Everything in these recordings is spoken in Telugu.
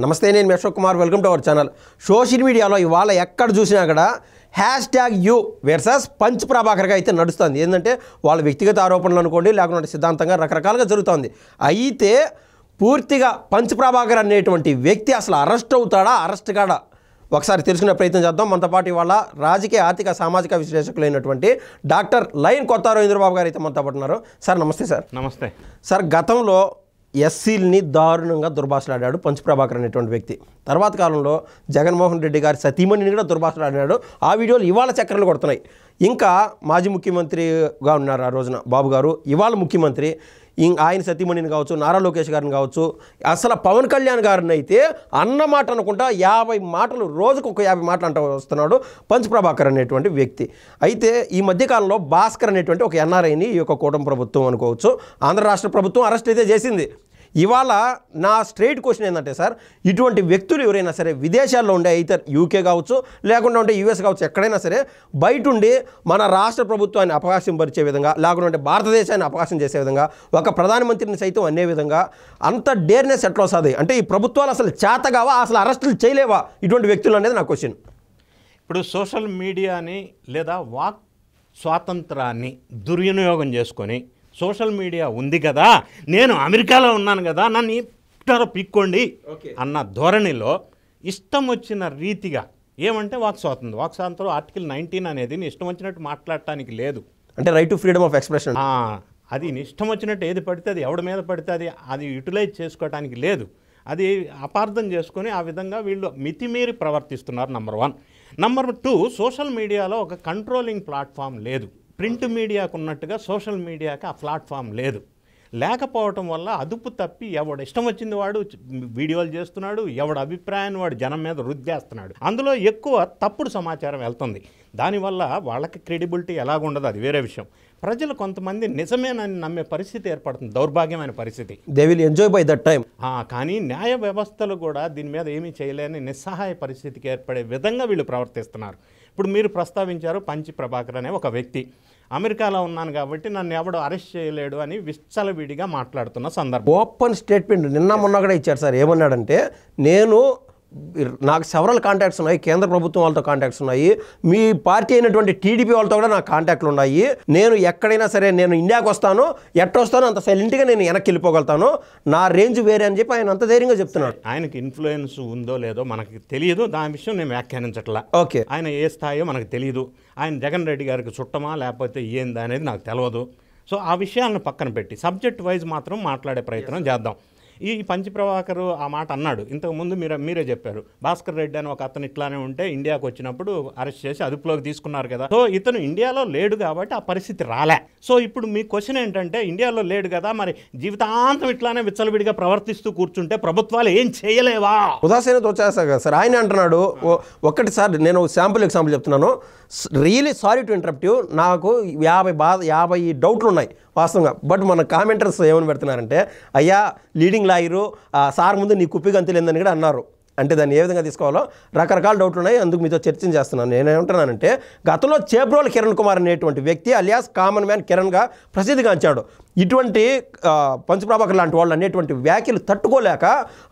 నమస్తే, నేను Ashok Kumar. Welcome to our channel. Social మీడియాలో ఇవాళ ఎక్కడ చూసినా కూడా #యు వర్సెస్ పంచ్ ప్రభాకర్గా అయితే నడుస్తుంది. ఏంటంటే వాళ్ళ వ్యక్తిగత ఆరోపణలు అనుకోండి, లేకుంటే సిద్ధాంతంగా రకరకాలుగా జరుగుతుంది. అయితే పూర్తిగా పంచ్ ప్రభాకర్ అనేటువంటి వ్యక్తి అసలు అరెస్ట్ అవుతాడా, అరెస్ట్ కాడా ఒకసారి తెలుసుకునే ప్రయత్నం చేద్దాం. మనతో పాటు ఇవాళ రాజకీయ, ఆర్థిక, సామాజిక విశ్లేషకులైనటువంటి డాక్టర్ లయన్ కొత్తారావు ఇంద్రబాబు గారు అయితే మనతో పాటు ఉన్నారు. సార్ నమస్తే. సార్ నమస్తే. సార్, గతంలో ఎస్సీలని దారుణంగా దుర్భాషలాడాడు పంచ్ ప్రభాకర్ అనేటువంటి వ్యక్తి. తర్వాత కాలంలో జగన్మోహన్ రెడ్డి గారి సతీమణిని కూడా దుర్భాషలాడాడు. ఆ వీడియోలు ఇవాళ చక్రాలు కొడుతున్నాయి. ఇంకా మాజీ ముఖ్యమంత్రిగా ఉన్నారు ఆ రోజున బాబు గారు, ఇవాళ ముఖ్యమంత్రి. ఆయన సతీమణిని కావచ్చు, నారా లోకేష్ గారిని కావచ్చు, అసలు పవన్ కళ్యాణ్ గారిని అయితే అన్న మాట అనుకుంటా 50 మాటలు, రోజుకు ఒక 50 మాటలు అంటూ వస్తున్నాడు పంచ్ ప్రభాకర్ అనేటువంటి వ్యక్తి. అయితే ఈ మధ్యకాలంలో భాస్కర్ అనేటువంటి ఒక ఎన్ఆర్ఐని ఈ యొక్క కూటమి ప్రభుత్వం అనుకోవచ్చు, ఆంధ్ర రాష్ట్ర ప్రభుత్వం అరెస్ట్ అయితే చేసింది. ఇవాళ నా స్ట్రైట్ క్వశ్చన్ ఏంటంటే సార్, ఇటువంటి వ్యక్తులు ఎవరైనా సరే విదేశాల్లో ఉండే, అయితే యూకే కావచ్చు, లేకుండా ఉంటే యూఎస్ కావచ్చు, ఎక్కడైనా సరే బయట ఉండి మన రాష్ట్ర ప్రభుత్వాన్ని అపహాస్యం పరిచే విధంగా, లేకుంటే భారతదేశాన్ని అపహాస్యం చేసే విధంగా, ఒక ప్రధానమంత్రిని సైతం అనే విధంగా అంత డేర్నెస్ ఎట్లా వస్తుంది? అంటే ఈ ప్రభుత్వాలు అసలు చేతగావా, అసలు అరెస్టులు చేయలేవా ఇటువంటి వ్యక్తులు అనేది నా క్వశ్చన్. ఇప్పుడు సోషల్ మీడియాని లేదా వాక్ స్వాతంత్రాన్ని దుర్వినియోగం చేసుకొని, సోషల్ మీడియా ఉంది కదా, నేను అమెరికాలో ఉన్నాను కదా, నన్ను ఇట్టారో పిక్కోండి అన్న ధోరణిలో ఇష్టం వచ్చిన రీతిగా, ఏమంటే వాక్ స్వాతంత్రం ఆర్టికల్ 19 అనేది నీ ఇష్టం వచ్చినట్టు మాట్లాడటానికి లేదు. అంటే right to freedom of expression. అది నీ ఇష్టం వచ్చినట్టు ఏది పడితే అది, ఎవడి మీద పడితే అది యూటిలైజ్ చేసుకోవడానికి లేదు. అది అపార్థం చేసుకొని ఆ విధంగా వీళ్ళు మితిమీరి ప్రవర్తిస్తున్నారు. నంబర్ 1. నంబర్ 2, సోషల్ మీడియాలో ఒక కంట్రోలింగ్ ప్లాట్ఫామ్ లేదు. ప్రింట్ మీడియాకు ఉన్నట్టుగా సోషల్ మీడియాకి ఆ ప్లాట్ఫామ్ లేదు. లేకపోవటం వల్ల అదుపు తప్పి ఎవడు ఇష్టం వచ్చింది వాడు వీడియోలు చేస్తున్నాడు, ఎవడు అభిప్రాయాన్ని వాడు జనం మీద రుద్దేస్తున్నాడు. అందులో ఎక్కువ తప్పుడు సమాచారం వెళ్తుంది. దానివల్ల వాళ్ళకి క్రెడిబిలిటీ ఎలాగుండదు, అది వేరే విషయం. ప్రజలు కొంతమంది నిజమేనని నమ్మే పరిస్థితి ఏర్పడుతుంది, దౌర్భాగ్యమైన పరిస్థితి. They will enjoy by that time. కానీ న్యాయ వ్యవస్థలు కూడా దీని మీద ఏమీ చేయలేని నిస్సహాయ పరిస్థితికి ఏర్పడే విధంగా వీళ్ళు ప్రవర్తిస్తున్నారు. ఇప్పుడు మీరు ప్రస్తావించారు పంచ్ ప్రభాకర్ అనే ఒక వ్యక్తి. అమెరికాలో ఉన్నాను కాబట్టి నన్ను ఎవడు అరెస్ట్ చేయలేడు అని విచ్చలవిడిగా మాట్లాడుతున్న సందర్భం. ఓపెన్ స్టేట్మెంట్ నిన్న మొన్న కూడా ఇచ్చారు సార్. ఏమన్నాడంటే, నాకు సెవరల్ కాంటాక్ట్స్ ఉన్నాయి, కేంద్ర ప్రభుత్వం వాళ్ళతో కాంటాక్ట్స్ ఉన్నాయి, మీ పార్టీ అయినటువంటి టీడీపీ వాళ్ళతో కూడా నాకు కాంటాక్ట్లు ఉన్నాయి, నేను ఎక్కడైనా సరే నేను ఇండియాకి వస్తాను, ఎట్టొస్తానో అంత సైలెంట్గా నేను వెనక్కి వెళ్ళిపోగలుగుతాను, నా రేంజ్ వేరే అని చెప్పి ఆయన అంత ధైర్యంగా చెప్తున్నాడు. ఆయనకి ఇన్ఫ్లుయెన్స్ ఉందో లేదో మనకి తెలియదు, దాని విషయం నేను వ్యాఖ్యానించట్లా. ఓకే, ఆయన ఏ స్థాయో మనకు తెలియదు. ఆయన జగన్ రెడ్డి గారికి చుట్టమా లేకపోతే ఏందా అనేది నాకు తెలియదు. సో ఆ విషయాలను పక్కన పెట్టి సబ్జెక్ట్ వైజ్ మాత్రం మాట్లాడే ప్రయత్నం చేద్దాం. ఈ పంచ్ ప్రభాకర్ ఆ మాట అన్నాడు. ఇంతకుముందు మీరే చెప్పారు, భాస్కర్ రెడ్డి అని ఒక అతను ఇట్లానే ఉంటే ఇండియాకు వచ్చినప్పుడు అరెస్ట్ చేసి అదుపులోకి తీసుకున్నారు కదా. సో ఇతను ఇండియాలో లేడు కాబట్టి ఆ పరిస్థితి రాలే. సో ఇప్పుడు మీ క్వశ్చన్ ఏంటంటే, ఇండియాలో లేడు కదా, మరి జీవితాంతం ఇట్లానే విచ్చలవిడిగా ప్రవర్తిస్తూ కూర్చుంటే ప్రభుత్వాలు ఏం చేయలేవా? ఉదాసీనత వచ్చేస్తారు కదా సార్. ఆయన అంటున్నాడు, ఒక్కటి సార్ నేను శాంపుల్ ఎగ్జాంపుల్ చెప్తున్నాను. Really sorry to interrupt you. నాకు 50 డౌట్లు ఉన్నాయి వాస్తవంగా. బట్ మన కామెంటర్స్ ఏమని పెడుతున్నారంటే, అయ్యా లీడింగ్ లాయరు సార్ ముందు నీ కుప్పి గంతులేందని కూడా అన్నారు. అంటే దాన్ని ఏ విధంగా తీసుకోవాలో రకరకాల డౌట్లు ఉన్నాయి. అందుకు మీతో చర్చించేస్తున్నాను. నేనేమంటున్నానంటే, గతంలో చేబ్రోలు కిరణ్ కుమార్ అనేటువంటి వ్యక్తి అలియాస్ కామన్ మ్యాన్ కిరణ్గా ప్రసిద్ధిగాంచాడు. ఇటువంటి పంచ్ ప్రభాకర్ లాంటి వాళ్ళు అనేటువంటి వ్యాఖ్యలు తట్టుకోలేక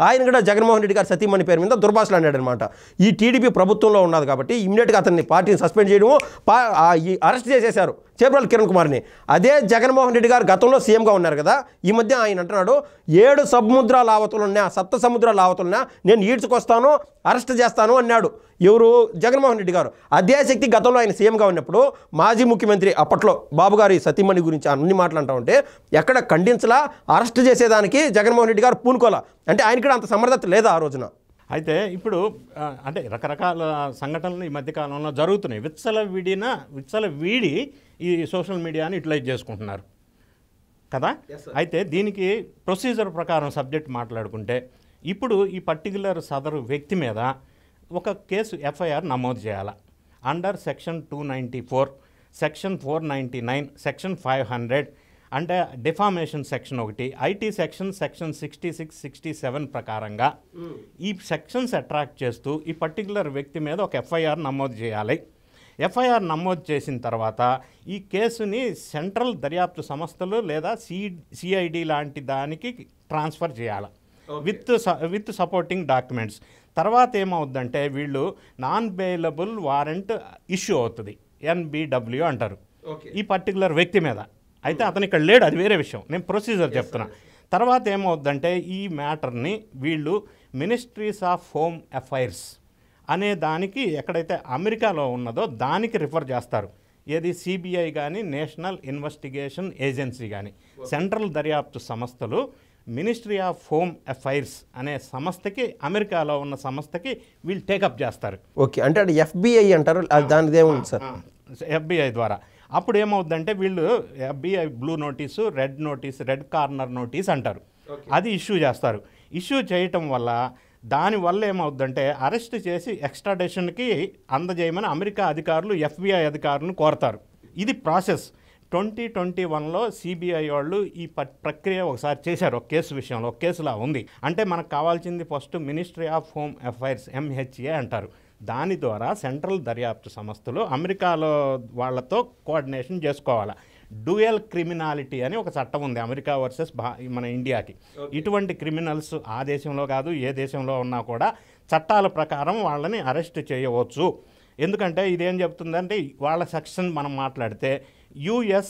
ఆయన కూడా జగన్మోహన్ రెడ్డి గారి సతీమణి పేరు మీద దుర్భాషలు అన్నాడు అనమాట. ఈ టీడీపీ ప్రభుత్వంలో ఉన్నది కాబట్టి ఇమ్మీడియట్గా అతన్ని పార్టీని సస్పెండ్ చేయడము, అరెస్ట్ చేసేశారు చేబ్రోలు కిరణ్ కుమార్ని. అదే జగన్మోహన్ రెడ్డి గారు గతంలో సీఎంగా ఉన్నారు కదా, ఈ మధ్య ఆయన అంటున్నాడు 7 సముద్రాల ఆవతులున్నా, 7 సముద్రాల ఆవతులున్నా నేను ఈడ్చుకొస్తాను, అరెస్ట్ చేస్తాను అన్నాడు. ఎవరు? జగన్మోహన్ రెడ్డి గారు. అదే శక్తి గతంలో ఆయన సీఎంగా ఉన్నప్పుడు మాజీ ముఖ్యమంత్రి అప్పట్లో బాబు గారి సతీమణి గురించి అన్ని మాట్లాడుతూ ఉంటే ఎక్కడ ఖండించలా, అరెస్ట్ చేసేదానికి జగన్మోహన్ రెడ్డి గారు పూనుకోలా. అంటే ఆయన కూడా అంత సమర్థత లేదా ఆ రోజున? అయితే ఇప్పుడు అంటే రకరకాల సంఘటనలు ఈ మధ్యకాలంలో జరుగుతున్నాయి. విచ్చలవిడి ఈ సోషల్ మీడియాని యూటిలైజ్ చేసుకుంటున్నారు కదా. అయితే దీనికి ప్రొసీజర్ ప్రకారం సబ్జెక్ట్ మాట్లాడుకుంటే, ఇప్పుడు ఈ పర్టికులర్ సదరు వ్యక్తి మీద ఒక కేసు ఎఫ్ఐఆర్ నమోదు చేయాలి. అండర్ సెక్షన్ 294, సెక్షన్ 499, సెక్షన్ 500, అంటే డిఫామేషన్ సెక్షన్ 1, ఐటీ సెక్షన్ 66, 67 ప్రకారంగా ఈ సెక్షన్స్ అట్రాక్ట్ చేస్తూ ఈ పర్టికులర్ వ్యక్తి మీద ఒక ఎఫ్ఐఆర్ నమోదు చేయాలి. ఎఫ్ఐఆర్ నమోదు చేసిన తర్వాత ఈ కేసుని సెంట్రల్ దర్యాప్తు సంస్థలు లేదా సిఐడి లాంటి దానికి ట్రాన్స్ఫర్ చేయాలి. With supporting documents. తర్వాత ఏమవుద్దంటే వీళ్ళు నాన్ బెయిలబుల్ వారెంట్ ఇష్యూ అవుతుంది, NBW అంటారు ఈ పర్టికులర్ వ్యక్తి మీద. అయితే అతను ఇక్కడ లేడు, అది వేరే విషయం, నేను ప్రొసీజర్ చెప్తున్నా. తర్వాత ఏమవుద్దంటే ఈ మ్యాటర్ని వీళ్ళు మినిస్ట్రీస్ ఆఫ్ హోమ్ అఫైర్స్ అనే దానికి, ఎక్కడైతే అమెరికాలో ఉన్నదో దానికి రిఫర్ చేస్తారు. ఏది CBI కానీ నేషనల్ ఇన్వెస్టిగేషన్ ఏజెన్సీ కానీ, సెంట్రల్ దర్యాప్తు సంస్థలు మినిస్ట్రీ ఆఫ్ హోమ్ అఫైర్స్ అనే సంస్థకి, అమెరికాలో ఉన్న సంస్థకి వీళ్ళు టేకప్ చేస్తారు. ఓకే, అంటే అది FBI అంటారు, దానిదేముంది సార్? FBI ద్వారా. అప్పుడు ఏమవుద్దంటే వీళ్ళు FBI blue notice, red corner notice అంటారు, అది ఇష్యూ చేస్తారు. ఇష్యూ చేయటం వల్ల దానివల్ల ఏమవుద్దంటే అరెస్ట్ చేసి ఎక్స్ట్రాడిషన్కి అందజేయమని అమెరికా అధికారులు FBI అధికారులను కోరతారు. ఇది ప్రాసెస్. 2021లో CBI వాళ్ళు ఈ ప్రక్రియ ఒకసారి చేశారు, ఒక కేసు విషయంలో, ఒక కేసులా ఉంది. అంటే మనకు కావాల్సింది first ministry of home affairs, MHA అంటారు. దాని ద్వారా సెంట్రల్ దర్యాప్తు సంస్థలు అమెరికాలో వాళ్ళతో కోఆర్డినేషన్ చేసుకోవాలి. డ్యూయల్ క్రిమినాలిటీ అని ఒక చట్టం ఉంది అమెరికా వర్సెస్ మన ఇండియాకి. ఇటువంటి క్రిమినల్స్ ఆ దేశంలో కాదు, ఏ దేశంలో ఉన్నా కూడా చట్టాల ప్రకారం వాళ్ళని అరెస్ట్ చేయవచ్చు. ఎందుకంటే ఇదేం చెప్తుందంటే వాళ్ళ సెక్షన్ మనం మాట్లాడితే US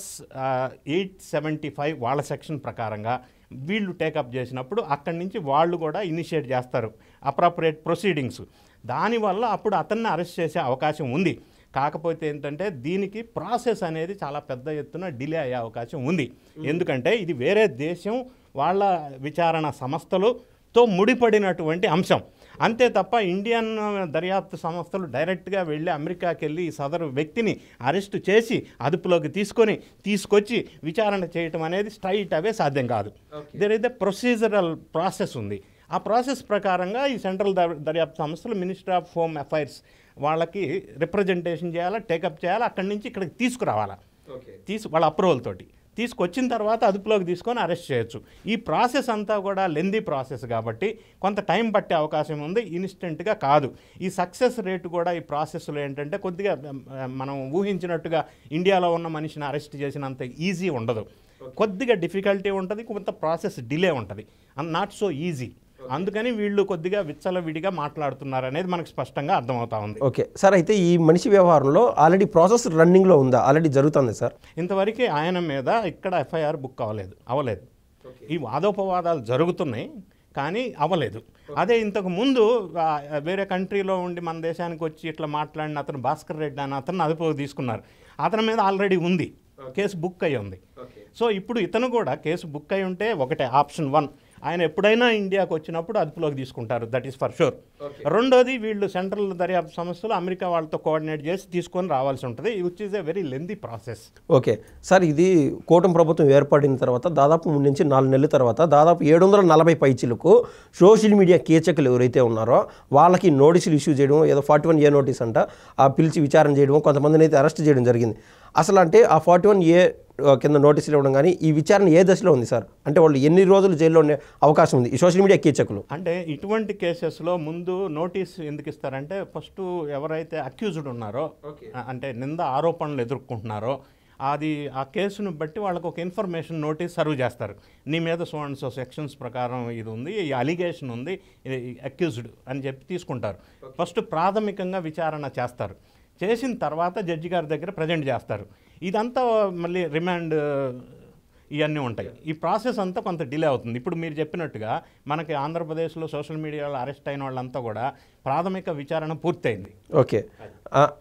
875 వాళ్ళ సెక్షన్ ప్రకారంగా వీళ్ళు టేకప్ చేసినప్పుడు అక్కడి నుంచి వాళ్ళు కూడా ఇనిషియేట్ చేస్తారు అప్రాప్రియేట్ ప్రొసీడింగ్స్. దానివల్ల అప్పుడు అతన్ని అరెస్ట్ చేసే అవకాశం ఉంది. కాకపోతే ఏంటంటే దీనికి ప్రాసెస్ అనేది చాలా పెద్ద ఎత్తున డిలే అయ్యే అవకాశం ఉంది. ఎందుకంటే ఇది వేరే దేశం వాళ్ళ విచారణ సంస్థలతో ముడిపడినటువంటి అంశం. అంతే తప్ప ఇండియన్ దర్యాప్తు సంస్థలు డైరెక్ట్గా వెళ్ళి అమెరికాకి వెళ్ళి ఈ సదరు వ్యక్తిని అరెస్టు చేసి అదుపులోకి తీసుకొచ్చి విచారణ చేయటం అనేది స్ట్రైట్ అవే సాధ్యం కాదు. There is the procedural process ఉంది. ఆ ప్రాసెస్ ప్రకారంగా ఈ సెంట్రల్ దర్యాప్తు సంస్థలు మినిస్ట్రీ ఆఫ్ హోమ్ అఫైర్స్ వాళ్ళకి రిప్రజెంటేషన్ చేయాలా, టేకప్ చేయాలా, అక్కడి నుంచి ఇక్కడికి తీసుకురావాలా, వాళ్ళ అప్రూవల్ తోటి తీసుకొచ్చిన తర్వాత అదుపులోకి తీసుకొని అరెస్ట్ చేయొచ్చు. ఈ ప్రాసెస్ అంతా కూడా లెందీ ప్రాసెస్ కాబట్టి కొంత టైం పట్టే అవకాశం ఉంది, ఇన్స్టెంట్గా కాదు. ఈ సక్సెస్ రేటు కూడా ఈ ప్రాసెస్లో ఏంటంటే కొద్దిగా మనం ఊహించినట్టుగా ఇండియాలో ఉన్న మనిషిని అరెస్ట్ చేసినంత ఈజీ ఉండదు, కొద్దిగా డిఫికల్టీ ఉంటుంది, కొంత ప్రాసెస్ డిలే ఉంటుంది, అండ్ నాట్ సో ఈజీ. అందుకని వీళ్ళు కొద్దిగా విచ్చలవిడిగా మాట్లాడుతున్నారు అనేది మనకు స్పష్టంగా అర్థమవుతా ఉంది. ఓకే సార్, అయితే ఈ మనిషి వ్యవహారంలో ఆల్రెడీ ప్రాసెస్ రన్నింగ్లో ఉందా, ఆల్రెడీ జరుగుతుంది సార్? ఇంతవరకు ఆయన మీద ఇక్కడ FIR బుక్ అవ్వలేదు. ఈ వాదోపవాదాలు జరుగుతున్నాయి కానీ అవ్వలేదు. అదే ఇంతకు ముందు వేరే కంట్రీలో ఉండి మన దేశానికి వచ్చి ఇట్లా మాట్లాడిన అతను భాస్కర్ రెడ్డి అని అతను అదుపులోకి తీసుకున్నారు. అతని మీద ఆల్రెడీ ఉంది, కేసు బుక్ అయ్యి ఉంది. సో ఇప్పుడు ఇతను కూడా కేసు బుక్ అయి ఉంటే ఒకటే ఆప్షన్ 1, ఆయన ఎప్పుడైనా ఇండియాకు వచ్చినప్పుడు అదుపులోకి తీసుకుంటారు, దట్ ఈస్ ఫర్ షూర్. రెండోది వీళ్ళు సెంట్రల్ దర్యాప్తు సంస్థలు అమెరికా వాళ్ళతో కోఆర్డినేట్ చేసి తీసుకొని రావాల్సి ఉంటుంది, which is a very lengthy process. Okay sir, ఇది కూటమి ప్రభుత్వం ఏర్పడిన తర్వాత దాదాపు 3 నుంచి 4 నెలల తర్వాత దాదాపు 740 పైచీలకు సోషల్ మీడియా కీచకులు ఎవరైతే ఉన్నారో వాళ్ళకి నోటీసులు ఇష్యూ చేయడం, ఏదో 41A నోటీస్ అంట, ఆ పిలిచి విచారణ చేయడం, కొంతమందిని అయితే అరెస్ట్ చేయడం జరిగింది. అసలు అంటే ఆ 41A కింద నోటీసులు ఇవ్వడం కానీ ఈ విచారణ ఏ దశలో ఉంది సార్? అంటే వాళ్ళు ఎన్ని రోజులు జైల్లో ఉండే అవకాశం ఉంది ఈ సోషల్ మీడియా కీచకులు? అంటే ఇటువంటి కేసెస్లో ముందు నోటీస్ ఎందుకు ఇస్తారంటే ఫస్ట్ ఎవరైతే అక్యూజ్డ్ ఉన్నారో, అంటే నింద ఆరోపణలు ఎదుర్కొంటున్నారో అది ఆ కేసును బట్టి వాళ్ళకు ఒక ఇన్ఫర్మేషన్ నోటీస్ సర్వ్ చేస్తారు. నీ మీద సో అండ్ సో సెక్షన్స్ ప్రకారం ఇది ఉంది, ఈ అలిగేషన్ ఉంది, అక్యూజ్డ్ అని చెప్పి తీసుకుంటారు. ఫస్ట్ ప్రాథమికంగా విచారణ చేస్తారు, చేసిన తర్వాత జడ్జి గారి దగ్గర ప్రజెంట్ చేస్తారు. ఇదంతా మళ్ళీ రిమాండ్ ఇవన్నీ ఉంటాయి. ఈ ప్రాసెస్ అంతా కొంత డిలే అవుతుంది. ఇప్పుడు మీరు చెప్పినట్టుగా మనకి ఆంధ్రప్రదేశ్లో సోషల్ మీడియాలో అరెస్ట్ అయిన వాళ్ళంతా కూడా ప్రాథమిక విచారణ పూర్తయింది. ఓకే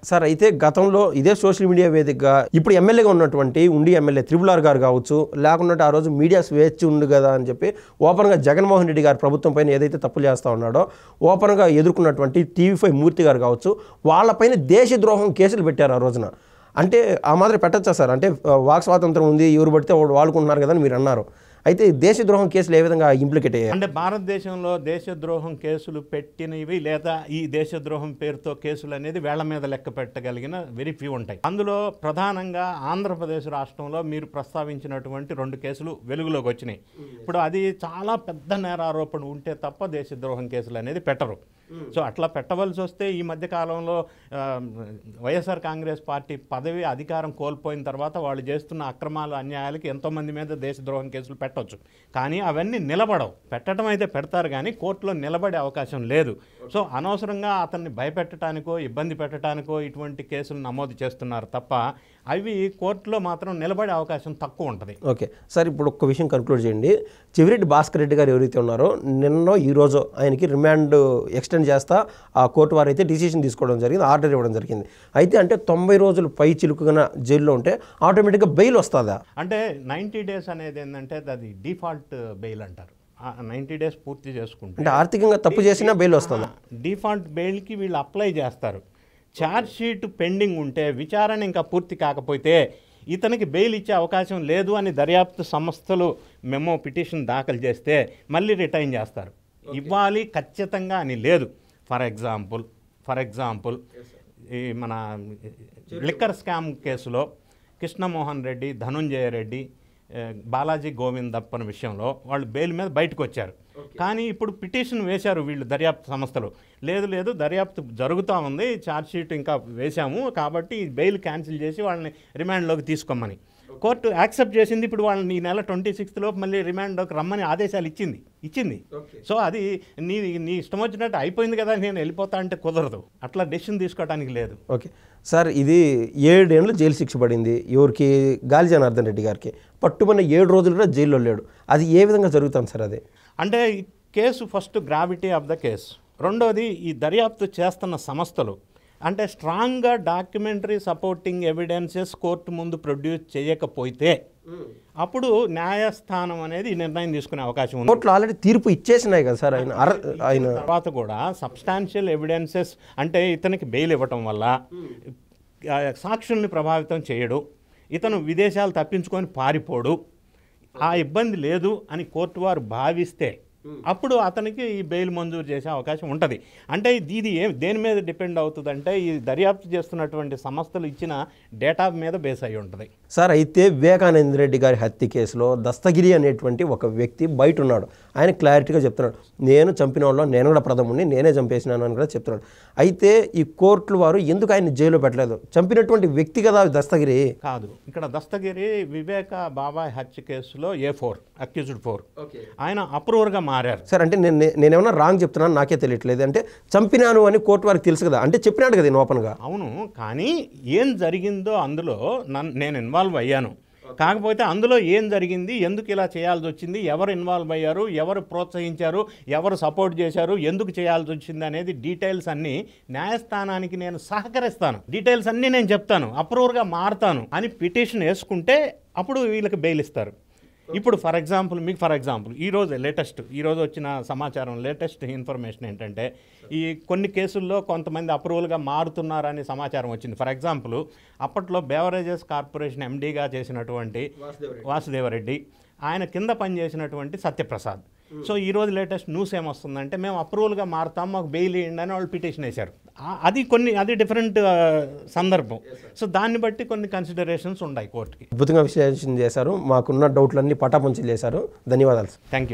సార్, అయితే గతంలో ఇదే సోషల్ మీడియా వేదికగా ఇప్పుడు ఎమ్మెల్యేగా ఉన్నటువంటి ఉండి ఎమ్మెల్యే త్రిపుల్ గారు కావచ్చు, లేకుంటే ఆ రోజు మీడియా స్వేచ్ఛ ఉంది కదా అని చెప్పి ఓపెన్గా జగన్మోహన్ రెడ్డి గారి ప్రభుత్వం పైన ఏదైతే తప్పులు చేస్తూ ఉన్నాడో ఓపెన్గా ఎదుర్కొన్నటువంటి TV5 మూర్తి గారు కావచ్చు, వాళ్ళపైన దేశద్రోహం కేసులు పెట్టారు ఆ రోజున. అంటే ఆ మాదిరి పెట్టచ్చా సార్? అంటే వాక్ స్వాతంత్రం ఉంది, ఎవరు పడితే వాడుకుంటున్నారు కదా అని మీరు అన్నారు. అయితే దేశద్రోహం కేసులు ఏ విధంగా ఇంప్లికేట్ అయ్యాయి? అంటే భారతదేశంలో దేశద్రోహం కేసులు పెట్టినవి లేదా ఈ దేశద్రోహం పేరుతో కేసులు అనేది వేళ్ల మీద లెక్క పెట్టగలిగిన వెరీ ఫ్యూ ఉంటాయి. అందులో ప్రధానంగా ఆంధ్రప్రదేశ్ రాష్ట్రంలో మీరు ప్రస్తావించినటువంటి 2 కేసులు వెలుగులోకి వచ్చినాయి. ఇప్పుడు అది చాలా పెద్ద నేరారోపణ ఉంటే తప్ప దేశద్రోహం కేసులు అనేది పెట్టరు. సో అట్లా పెట్టవలసి వస్తే ఈ మధ్య కాలంలో వైఎస్ఆర్ కాంగ్రెస్ పార్టీ పదవి అధికారం కోల్పోయిన తర్వాత వాళ్ళు చేస్తున్న అక్రమాలు అన్యాయాలకి ఎంతోమంది మీద దేశద్రోహం కేసులు పెట్టవచ్చు. కానీ అవన్నీ నిలబడవు. పెట్టడం అయితే పెడతారు కానీ కోర్టులో నిలబడే అవకాశం లేదు. సో అనవసరంగా అతన్ని భయపెట్టడానికో ఇబ్బంది పెట్టడానికో ఇటువంటి కేసులు నమోదు చేస్తున్నారు తప్ప అవి కోర్టులో మాత్రం నిలబడే అవకాశం తక్కువ ఉంటుంది. ఓకే సార్, ఇప్పుడు ఒక్క విషయం కన్క్లూడ్ చేయండి. చెవిరెడ్డి భాస్కర్ రెడ్డి గారు ఎవరైతే ఉన్నారో నిన్న ఈరోజు ఆయనకి రిమాండ్ ఎక్స్టెండ్ చేస్తా ఆ కోర్టు వారు అయితే డిసిషన్ తీసుకోవడం జరిగింది, ఆర్డర్ ఇవ్వడం జరిగింది. అయితే అంటే 90 రోజులు పై చిలుకుగా జైల్లో ఉంటే ఆటోమేటిక్గా బెయిల్ వస్తుందా? అంటే 90 days అనేది ఏంటంటే అది డిఫాల్ట్ బెయిల్ అంటారు. 90 days పూర్తి చేసుకుంటే అంటే ఆర్థికంగా తప్పు చేసినా బెయిల్ వస్తుందా? డిఫాల్ట్ బెయిల్కి వీళ్ళు అప్లై చేస్తారు. ఛార్జ్ షీట్ పెండింగ్ ఉంటే, విచారణ ఇంకా పూర్తి కాకపోతే ఇతనికి బెయిల్ ఇచ్చే అవకాశం లేదు అని దర్యాప్తు సంస్థలు మెమో పిటిషన్ దాఖలు చేస్తే మళ్ళీ రిటైన్ చేస్తారు. ఇవ్వాలి ఖచ్చితంగా అని లేదు. ఫర్ ఎగ్జాంపుల్ ఈ మన లిక్కర్ స్కామ్ కేసులో కృష్ణమోహన్ రెడ్డి, ధనుంజయ రెడ్డి, బాలాజీ గోవిందప్పన్ విషయంలో వాళ్ళు బెయిల్ మీద బయటకు వచ్చారు. కానీ ఇప్పుడు పిటిషన్ వేశారు వీళ్ళు దర్యాప్తు సంస్థలు, లేదు దర్యాప్తు జరుగుతూ ఉంది, ఛార్జ్షీట్ ఇంకా వేశాము కాబట్టి బెయిల్ క్యాన్సిల్ చేసి వాళ్ళని రిమాండ్లోకి తీసుకోమని కోర్టు యాక్సెప్ట్ చేసింది. ఇప్పుడు వాళ్ళని ఈ నెల 26 మళ్ళీ రిమాండ్లోకి రమ్మని ఆదేశాలు ఇచ్చింది. సో అది నీ ఇష్టం వచ్చినట్టు అయిపోయింది కదా, నేను వెళ్ళిపోతా అంటే కుదరదు. అట్లా డెసిషన్ తీసుకోవడానికి లేదు. ఓకే సార్, ఇది 7 ఏళ్ళు జైలు శిక్ష పడింది ఎవరికి? గాలి జనార్దన్ రెడ్డి గారికి. పట్టుమన్న 7 రోజులు కూడా జైల్లో లేడు. అది ఏ విధంగా జరుగుతుంది సార్? అది అంటే case first gravity of the case, రెండోది ఈ దర్యాప్తు చేస్తున్న సంస్థలు అంటే స్ట్రాంగ్గా డాక్యుమెంటరీ సపోర్టింగ్ ఎవిడెన్సెస్ కోర్టు ముందు ప్రొడ్యూస్ చేయకపోతే అప్పుడు న్యాయస్థానం అనేది నిర్ణయం తీసుకునే అవకాశం ఉంది. కోర్టులు ఆల్రెడీ తీర్పు ఇచ్చేసినాయి కదా సార్. ఆయన తర్వాత కూడా సబ్స్టాన్షియల్ ఎవిడెన్సెస్ అంటే ఇతనికి బెయిల్ ఇవ్వటం వల్ల సాక్షుల్ని ప్రభావితం చేయడు, ఇతను విదేశాలు తప్పించుకొని పారిపోడు, ఆ ఇబ్బంది లేదు అని కోర్టు వారు భావిస్తే అప్పుడు అతనికి ఈ బెయిల్ మంజూరు చేసే అవకాశం ఉంటుంది. అంటే ఇది దేని మీద డిపెండ్ అవుతుందంటే ఈ దర్యాప్తు చేస్తున్నటువంటి సంస్థలు ఇచ్చిన డేటా మీద బేస్ అయి ఉంటుంది. సార్, అయితే వివేకానంద రెడ్డి గారి హత్య కేసులో దస్తగిరి అనేటువంటి ఒక వ్యక్తి బయట ఉన్నాడు. ఆయన క్లారిటీగా చెప్తున్నాడు, నేను చంపిన వాళ్ళు నేను కూడా ప్రథముడిని, నేనే చంపేసినాను అని కూడా చెప్తున్నాడు. అయితే ఈ కోర్టులు వారు ఎందుకు ఆయన జైల్లో పెట్టలేదు? చంపినటువంటి వ్యక్తి కదా దస్తగిరి. కాదు, ఇక్కడ దస్తగిరి వివేక బాబాయ్ హత్య కేసులో A4 అక్యూజ్డ్ 4 ఆయన అప్రూవర్గా మారారు. సార్, అంటే నేనేమన్నా రాంగ్ చెప్తున్నాను నాకే తెలియట్లేదు. అంటే చంపినాను అని కోర్టు వారికి తెలుసు కదా, అంటే చెప్పినాడు కదా ఓపెన్గా. అవును, కానీ ఏం జరిగిందో అందులో నేను ఇన్వాల్వ్ అయ్యాను. కాకపోతే అందులో ఏం జరిగింది, ఎందుకు ఇలా చేయాల్సి వచ్చింది, ఎవరు ఇన్వాల్వ్ అయ్యారు, ఎవరు ప్రోత్సహించారు, ఎవరు సపోర్ట్ చేశారు, ఎందుకు చేయాల్సి వచ్చింది అనేది డీటెయిల్స్ అన్నీ న్యాయస్థానానికి నేను సహకరిస్తాను. డీటెయిల్స్ అన్నీ నేను చెప్తాను, అప్రూవర్గా మారుతాను అని పిటిషన్ వేసుకుంటే అప్పుడు వీళ్ళకి బెయిల్ ఇస్తారు. ఇప్పుడు ఫర్ ఎగ్జాంపుల్ ఈరోజు వచ్చిన సమాచారం, లేటెస్ట్ ఇన్ఫర్మేషన్ ఏంటంటే ఈ కొన్ని కేసుల్లో కొంతమంది అప్రూవల్గా మారుతున్నారని సమాచారం వచ్చింది. ఫర్ ఎగ్జాంపుల్ అప్పట్లో బేవరేజెస్ కార్పొరేషన్ ఎండీగా చేసినటువంటి వాసుదేవరెడ్డి, ఆయన కింద పనిచేసినటువంటి సత్యప్రసాద్. సో ఈరోజు లేటెస్ట్ న్యూస్ ఏమొస్తుందంటే మేము అప్రూవల్గా మారుతాం, మాకు బెయిల్ ఇవ్వండి అని వాళ్ళు పిటిషన్ వేశారు. అది డిఫరెంట్ సందర్భం. సో దాన్ని బట్టి కొన్ని కన్సిడరేషన్స్ ఉన్నాయి కోర్టుకి. అద్భుతంగా విశ్లేషణ చేశారు, మాకున్న డౌట్లన్నీ పటాపంచలు చేశారు. ధన్యవాదాలు. Thank you.